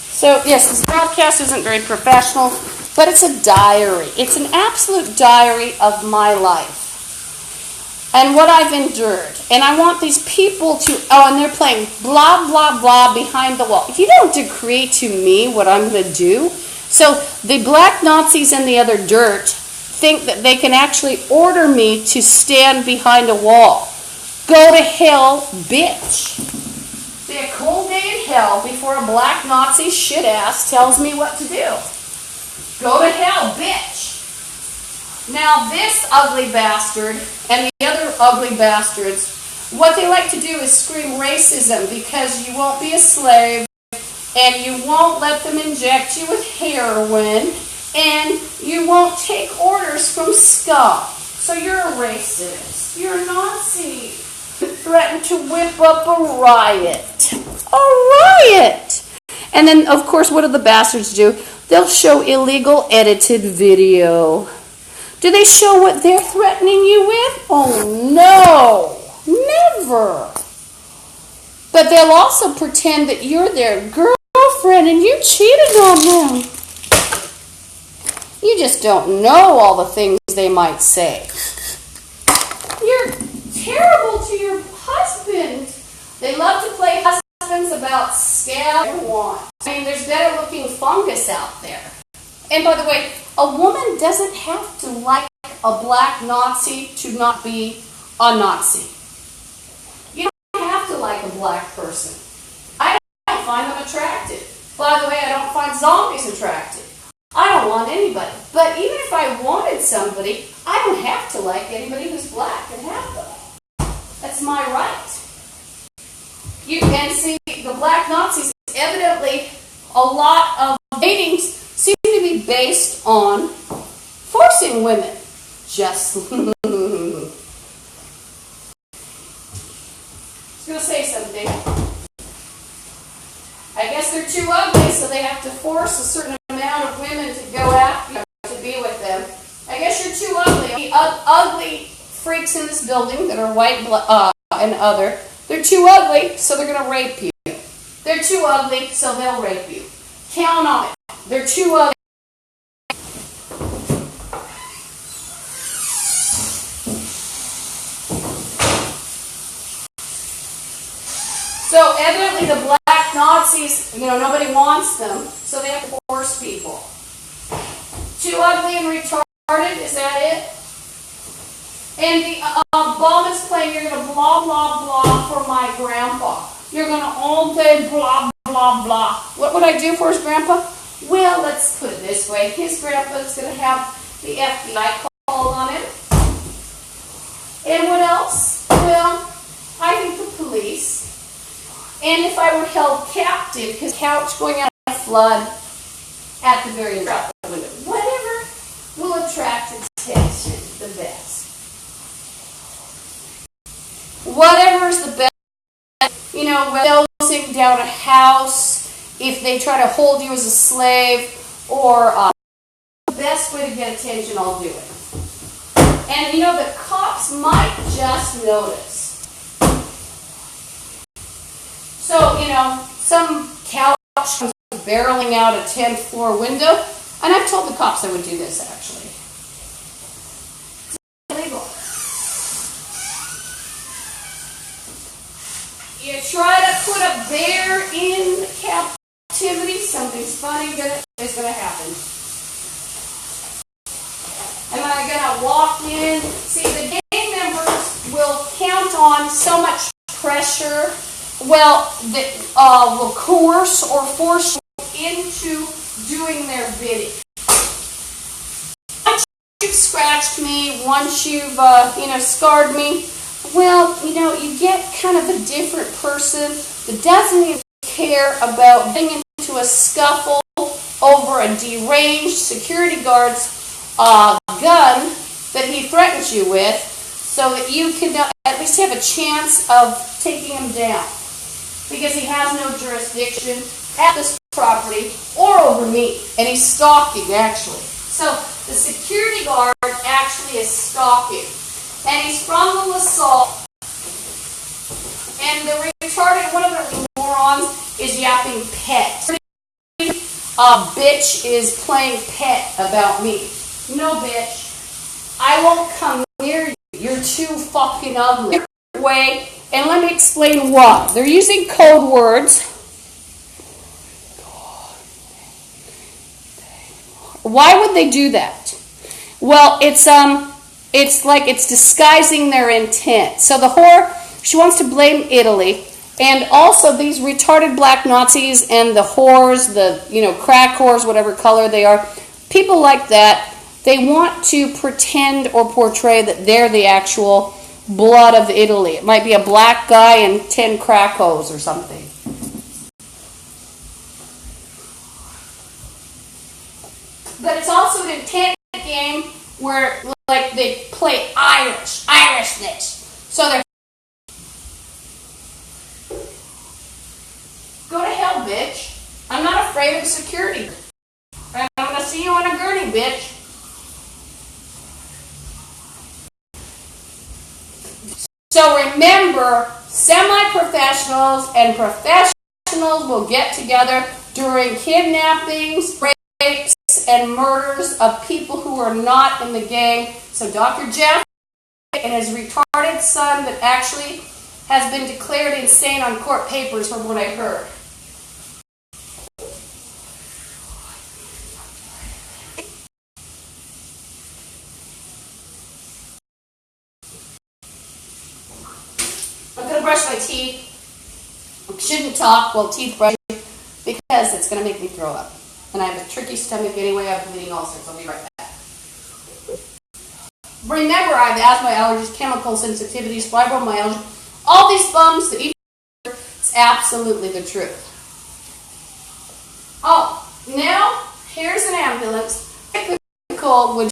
So, yes, this broadcast isn't very professional, but it's a diary. It's an absolute diary of my life and what I've endured. And I want these people to, and they're playing blah, blah, blah behind the wall. You don't decree to me what I'm going to do. So the black Nazis and the other dirt think that they can actually order me to stand behind a wall. Go to hell, bitch. Be a cold day in hell before a black Nazi shit ass tells me what to do. Go to hell, bitch. Now this ugly bastard and the other ugly bastards, what they like to do is scream racism because you won't be a slave and you won't let them inject you with heroin and you won't take orders from scum. So you're a racist. You're a Nazi. Threatened to whip up a riot. A riot! And then, of course, what do the bastards do? They'll show illegal edited video. Do they show what they're threatening you with? Oh, no. Never. But they'll also pretend that you're their girlfriend and you cheated on them. You just don't know all the things they might say. You're terrible to your husband. They love to play husbands about scab and want. I mean, there's better looking fungus out there. And by the way, a woman doesn't have to like a black Nazi to not be a Nazi. You don't have to like a black person. I don't find them attractive. By the way, I don't find zombies attractive. I don't want anybody. But even if I wanted somebody, I don't have to like anybody who's black and have them. That's my right. You can see the black Nazis, evidently a lot of datings seem to be based on forcing women. Just I was going to say something. I guess they're too ugly, so they have to force a certain amount of women to go after them, to be with them. I guess you're too ugly. The ugly freaks in this building that are white and other, they're too ugly, so they're going to rape you. They're too ugly, so they'll rape you. Count on it. They're too ugly. So evidently the black Nazis, nobody wants them, so they have to force people. Too ugly and retarded, is that it? And the bomb is playing, you're going to blah, blah, blah for my grandpa. You're going to all day blah, blah, blah. What would I do for his grandpa? Well, let's put it this way. His grandpa is going to have the FBI called on him. And what else? Well, I think the police. And if I were held captive, his couch going out of flood at the very top of the window. Whatever will attract attention the best. Whatever is the best, closing down a house, if they try to hold you as a slave, or the best way to get attention, I'll do it. And the cops might just notice. So, some couch comes barreling out a 10th floor window, and I've told the cops I would do this, actually. It's illegal. You try to put a bear in captivity, something's funny is going to happen. Am I going to walk in? See, the gang members will count on so much pressure, well, that will coerce or force you into doing their bidding. Once you've scratched me, once you've, scarred me, well, you get kind of a different person that doesn't even care about getting into a scuffle over a deranged security guard's gun that he threatens you with, so that you can at least have a chance of taking him down. Because he has no jurisdiction at this property or over me. And he's stalking, actually. So the security guard actually is stalking. And he's from the LaSalle. And the retarded, one of the morons is yapping pet. Bitch is playing pet about me. No, bitch. I won't come near you. You're too fucking ugly. Way, and let me explain why. They're using code words. Why would they do that? Well, it's like it's disguising their intent. So the whore, she wants to blame Italy, and also these retarded black Nazis and the whores, the crack whores, whatever color they are, people like that. They want to pretend or portray that they're the actual blood of Italy. It might be a black guy and 10 crack hoes or something. But it's also an intent game where, like, they play Irishness. So they're go to hell, bitch. I'm not afraid of security. I'm gonna see you on a gurney, bitch. So remember, semi-professionals and professionals will get together during kidnappings, rapes, and murders of people who are not in the gang. So Dr. Jeff and his retarded son that actually has been declared insane on court papers from what I heard. I'm going to brush my teeth. I shouldn't talk while teeth brushing because it's going to make me throw up. And I have a tricky stomach anyway. I have bleeding ulcers. I'll be right back. Remember, I have asthma, allergies, chemical sensitivities, fibromyalgia, all these bums that eat. It's absolutely the truth. Oh, now here's an ambulance. Called when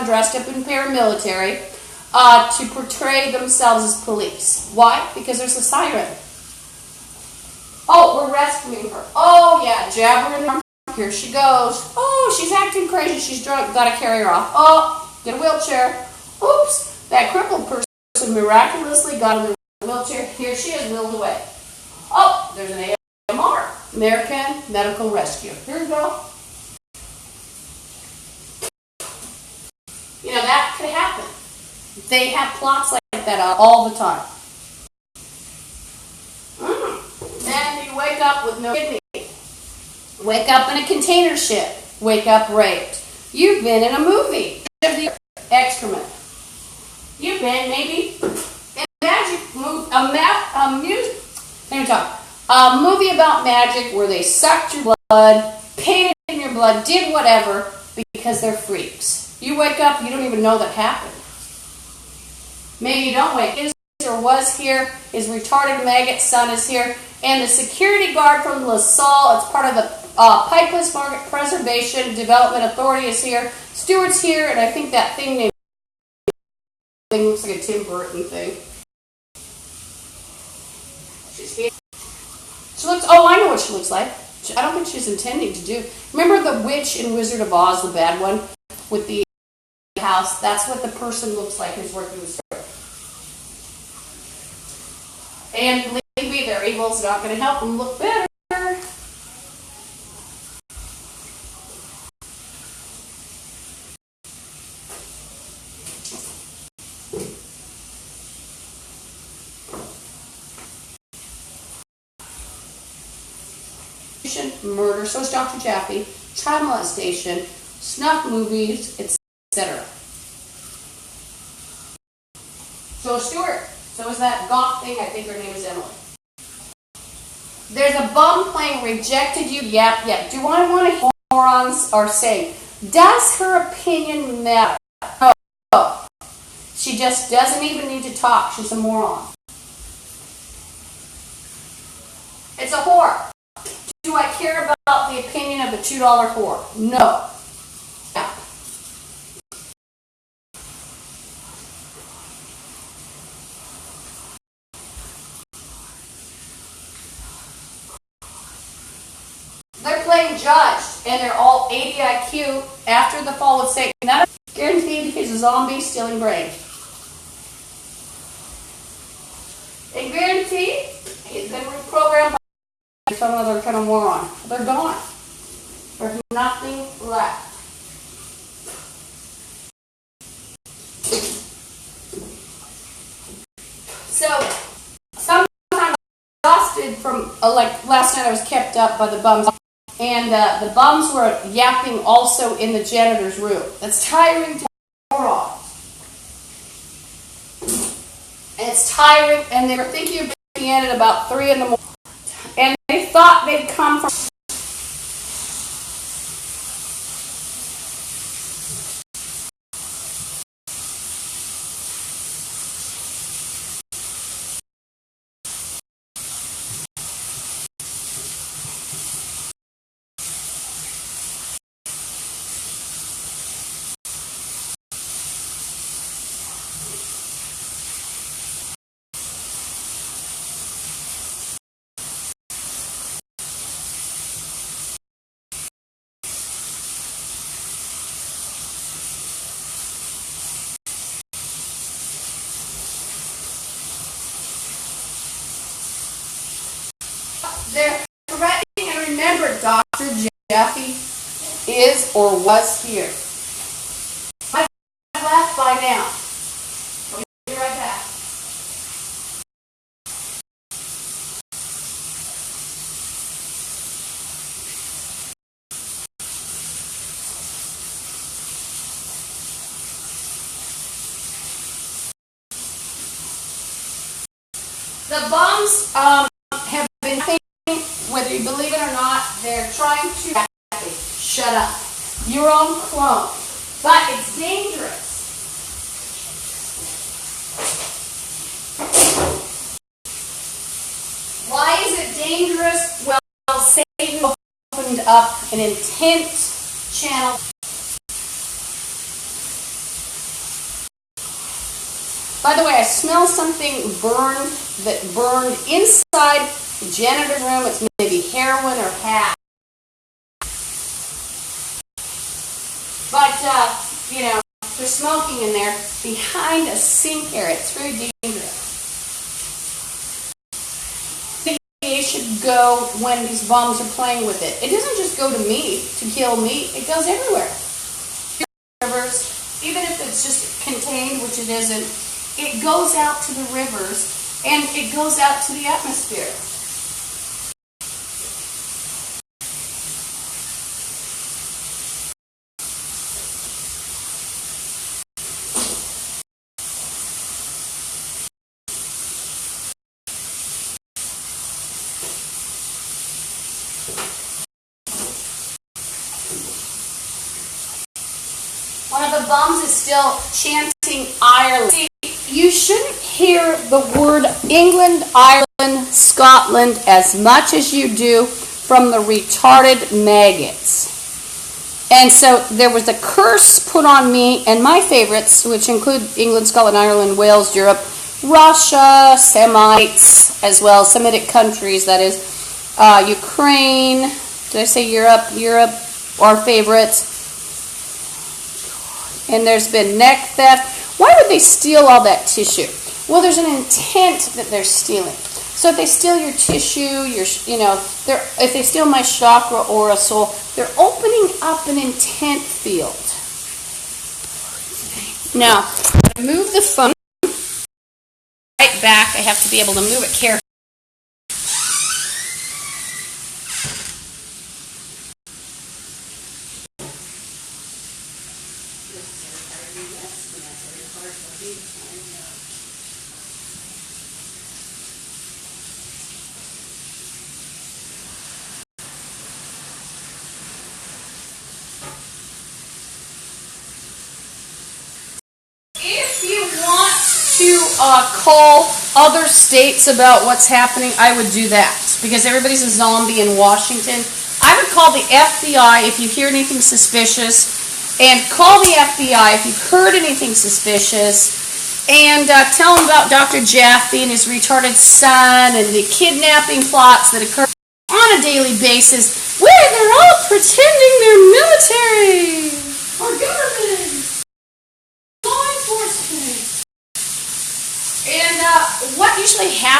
dressed up in paramilitary. To portray themselves as police. Why? Because there's a siren. Oh, we're rescuing her. Oh, yeah, jab her in the arm. Here she goes. Oh, she's acting crazy. She's drunk. Got to carry her off. Oh, get a wheelchair. Oops, that crippled person miraculously got in the wheelchair. Here she is, wheeled away. Oh, there's an AMR, American Medical Rescue. Here we go. That could happen. They have plots like that all the time. And you wake up with no kidney. Wake up in a container ship. Wake up raped. You've been in a movie. Excrement. You've been maybe in a magic movie, a movie about magic where they sucked your blood, painted in your blood, did whatever because they're freaks. You wake up, you don't even know that happened. Maybe you don't wake. Is or was here. His retarded maggot son is here. And the security guard from LaSalle, it's part of the Pipeless Market Preservation Development Authority is here. Stewart's here, and I think that thing named looks like a Tim Burton thing. She's here. She looks, oh, I know what she looks like. I don't think she's intending to do. Remember the witch in Wizard of Oz, the bad one, with the house? That's what the person looks like who's working with her. And believe me, their evil's not going to help them look better. Murder, so is Dr. Jaffe, child molestation, snuff movies, etc. So Stuart, So is that goth thing? I think her name is Emily. There's a bum playing Rejected You. Yep. Do I want to hear morons are saying? Does her opinion matter? No. She just doesn't even need to talk. She's a moron. It's a whore. Do I care about the opinion of a $2 whore? No. Yeah. They're playing judged, and they're all 80 IQ after the fall of Satan. None of them guaranteed he's a zombie stealing brain. And guaranteed he's been reprogrammed by some other kind of moron. They're gone. There's nothing left. So, sometimes I'm exhausted from, like last night I was kept up by the bums. And the bums were yapping also in the janitor's room. That's tiring to moron. And it's tiring, and they were thinking of being in at about 3 in the morning. And they thought they'd come from... They're threatening, and remember, Dr. Jeffy is or was here. I've left by now. I'll be right back. The bums have been thinking, whether you believe it or not, they're trying to shut up. Your own clone. But it's dangerous. Why is it dangerous? Well, Satan opened up an intent channel. By the way, I smell something burned inside the janitor's room. It's maybe heroin or hash. But, they're smoking in there behind a sink area. It's very dangerous. It should go when these bombs are playing with it. It doesn't just go to meat to kill meat. It goes everywhere. Rivers, even if it's just contained, which it isn't, it goes out to the rivers and it goes out to the atmosphere. One of the bums is still chanting Ireland. See, you shouldn't hear the word England, Ireland, Scotland as much as you do from the retarded maggots. And so there was a curse put on me and my favorites, which include England, Scotland, Ireland, Wales, Europe, Russia, Semites, as well as Semitic countries, that is, Ukraine, did I say Europe? Europe, our favorites. And there's been neck theft. Why would they steal all that tissue? Well, there's an intent that they're stealing. So if they steal your tissue, if they steal my chakra or a soul, they're opening up an intent field. Now, I'm going to move the phone right back. I have to be able to move it carefully. to call other states about what's happening, I would do that because everybody's a zombie in Washington. I would call the FBI if you hear anything suspicious, and call the FBI if you've heard anything suspicious, and tell them about Dr. Jaffe and his retarded son and the kidnapping plots that occur on a daily basis where they're all pretending they're military or government, law enforcement. And what usually happens